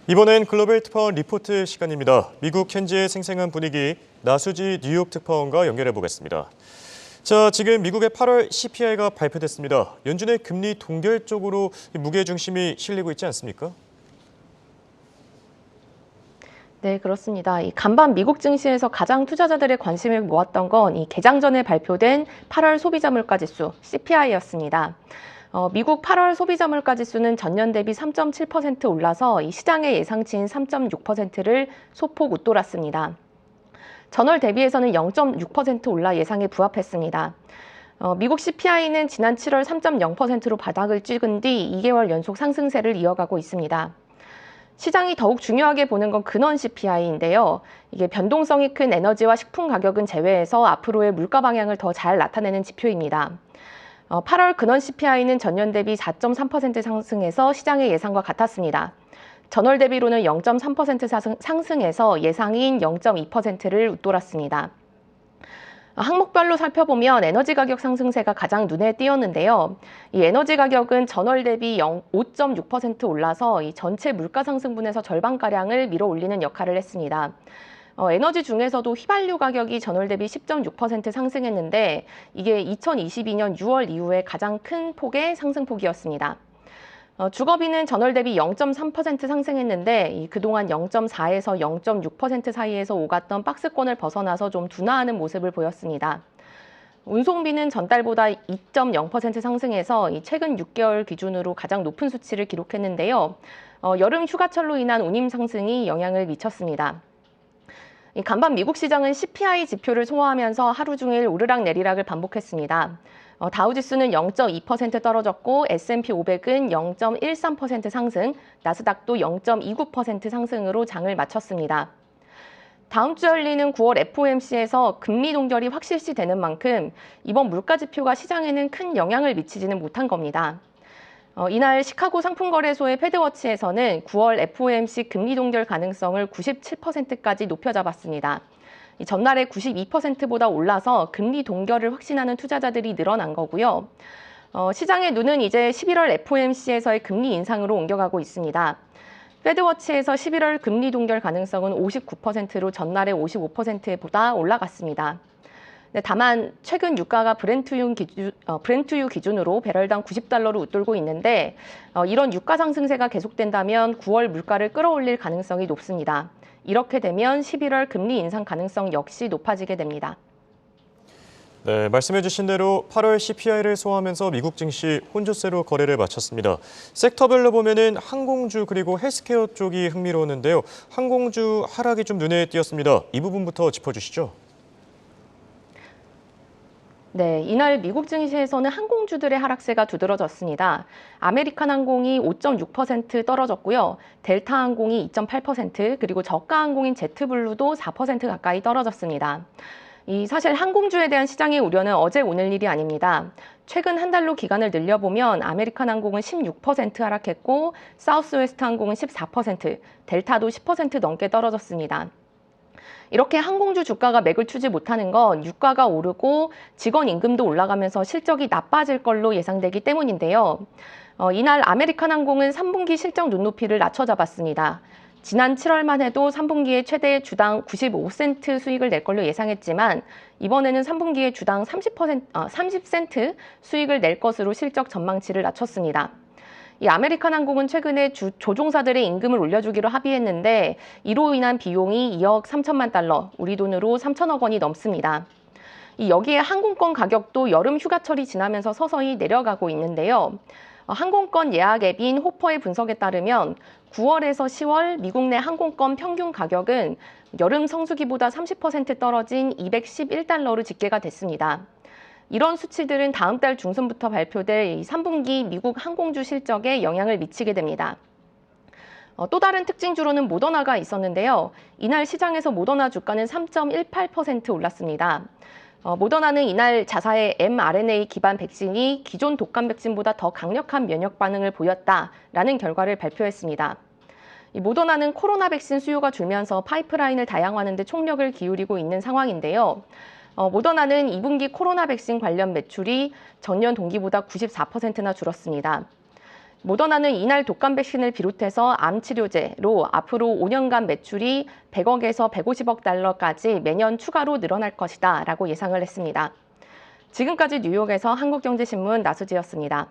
이번엔 글로벌 특파원 리포트 시간입니다. 미국 현지의 생생한 분위기, 나수지 뉴욕 특파원과 연결해 보겠습니다. 자, 지금 미국의 8월 CPI가 발표됐습니다. 연준의 금리 동결 쪽으로 무게중심이 실리고 있지 않습니까? 네, 그렇습니다. 이 간밤 미국 증시에서 가장 투자자들의 관심을 모았던 건 이 개장 전에 발표된 8월 소비자 물가 지수 CPI였습니다. 미국 8월 소비자 물가 지수는 전년 대비 3.7% 올라서 이 시장의 예상치인 3.6%를 소폭 웃돌았습니다. 전월 대비해서는 0.6% 올라 예상에 부합했습니다. 미국 CPI는 지난 7월 3.0%로 바닥을 찍은 뒤 2개월 연속 상승세를 이어가고 있습니다. 시장이 더욱 중요하게 보는 건 근원 CPI인데요. 이게 변동성이 큰 에너지와 식품 가격은 제외해서 앞으로의 물가 방향을 더 잘 나타내는 지표입니다. 8월 근원 CPI는 전년 대비 4.3% 상승해서 시장의 예상과 같았습니다. 전월 대비로는 0.3% 상승해서 예상인 0.2%를 웃돌았습니다. 항목별로 살펴보면 에너지 가격 상승세가 가장 눈에 띄었는데요. 이 에너지 가격은 전월 대비 5.6% 올라서 이 전체 물가 상승분에서 절반가량을 밀어 올리는 역할을 했습니다. 에너지 중에서도 휘발유 가격이 전월 대비 10.6% 상승했는데 이게 2022년 6월 이후에 가장 큰 폭의 상승폭이었습니다. 주거비는 전월 대비 0.3% 상승했는데 그동안 0.4에서 0.6% 사이에서 오갔던 박스권을 벗어나서 좀 둔화하는 모습을 보였습니다. 운송비는 전달보다 2.0% 상승해서 최근 6개월 기준으로 가장 높은 수치를 기록했는데요. 여름 휴가철로 인한 운임 상승이 영향을 미쳤습니다. 간밤 미국 시장은 CPI 지표를 소화하면서 하루 종일 오르락내리락을 반복했습니다. 다우지수는 0.2% 떨어졌고 S&P 500은 0.13% 상승, 나스닥도 0.29% 상승으로 장을 마쳤습니다. 다음 주 열리는 9월 FOMC에서 금리 동결이 확실시되는 만큼 이번 물가 지표가 시장에는 큰 영향을 미치지는 못한 겁니다. 이날 시카고 상품거래소의 패드워치에서는 9월 FOMC 금리 동결 가능성을 97%까지 높여잡았습니다. 전날에 92%보다 올라서 금리 동결을 확신하는 투자자들이 늘어난 거고요. 시장의 눈은 이제 11월 FOMC에서의 금리 인상으로 옮겨가고 있습니다. 패드워치에서 11월 금리 동결 가능성은 59%로 전날의 55%보다 올라갔습니다. 다만 최근 유가가 브렌트유 기준으로 배럴당 90달러로 웃돌고 있는데 이런 유가 상승세가 계속된다면 9월 물가를 끌어올릴 가능성이 높습니다. 이렇게 되면 11월 금리 인상 가능성 역시 높아지게 됩니다. 네, 말씀해 주신 대로 8월 CPI를 소화하면서 미국 증시 혼조세로 거래를 마쳤습니다. 섹터별로 보면은 항공주 그리고 헬스케어 쪽이 흥미로웠는데요. 항공주 하락이 좀 눈에 띄었습니다. 이 부분부터 짚어주시죠. 네, 이날 미국 증시에서는 항공주들의 하락세가 두드러졌습니다. 아메리칸 항공이 5.6% 떨어졌고요. 델타 항공이 2.8%, 그리고 저가 항공인 제트블루도 4% 가까이 떨어졌습니다. 사실 항공주에 대한 시장의 우려는 어제 오늘 일이 아닙니다. 최근 한 달로 기간을 늘려보면 아메리칸 항공은 16% 하락했고 사우스웨스트 항공은 14%, 델타도 10% 넘게 떨어졌습니다. 이렇게 항공주 주가가 맥을 추지 못하는 건 유가가 오르고 직원 임금도 올라가면서 실적이 나빠질 걸로 예상되기 때문인데요. 이날 아메리칸 항공은 3분기 실적 눈높이를 낮춰 잡았습니다. 지난 7월만 해도 3분기에 최대 주당 95센트 수익을 낼 걸로 예상했지만 이번에는 3분기에 주당 30센트 수익을 낼 것으로 실적 전망치를 낮췄습니다. 이 아메리칸 항공은 최근에 조종사들의 임금을 올려주기로 합의했는데 이로 인한 비용이 2억 3천만 달러, 우리 돈으로 3천억 원이 넘습니다. 여기에 항공권 가격도 여름 휴가철이 지나면서 서서히 내려가고 있는데요. 항공권 예약 앱인 호퍼의 분석에 따르면 9월에서 10월 미국 내 항공권 평균 가격은 여름 성수기보다 30% 떨어진 211달러로 집계가 됐습니다. 이런 수치들은 다음 달 중순부터 발표될 3분기 미국 항공주 실적에 영향을 미치게 됩니다. 또 다른 특징주로는 모더나가 있었는데요. 이날 시장에서 모더나 주가는 3.18% 올랐습니다. 모더나는 이날 자사의 mRNA 기반 백신이 기존 독감 백신보다 더 강력한 면역 반응을 보였다라는 결과를 발표했습니다. 모더나는 코로나 백신 수요가 줄면서 파이프라인을 다양화하는 데 총력을 기울이고 있는 상황인데요. 모더나는 2분기 코로나 백신 관련 매출이 전년 동기보다 94%나 줄었습니다. 모더나는 이날 독감 백신을 비롯해서 암 치료제로 앞으로 5년간 매출이 100억에서 150억 달러까지 매년 추가로 늘어날 것이다 라고 예상을 했습니다. 지금까지 뉴욕에서 한국경제신문 나수지였습니다.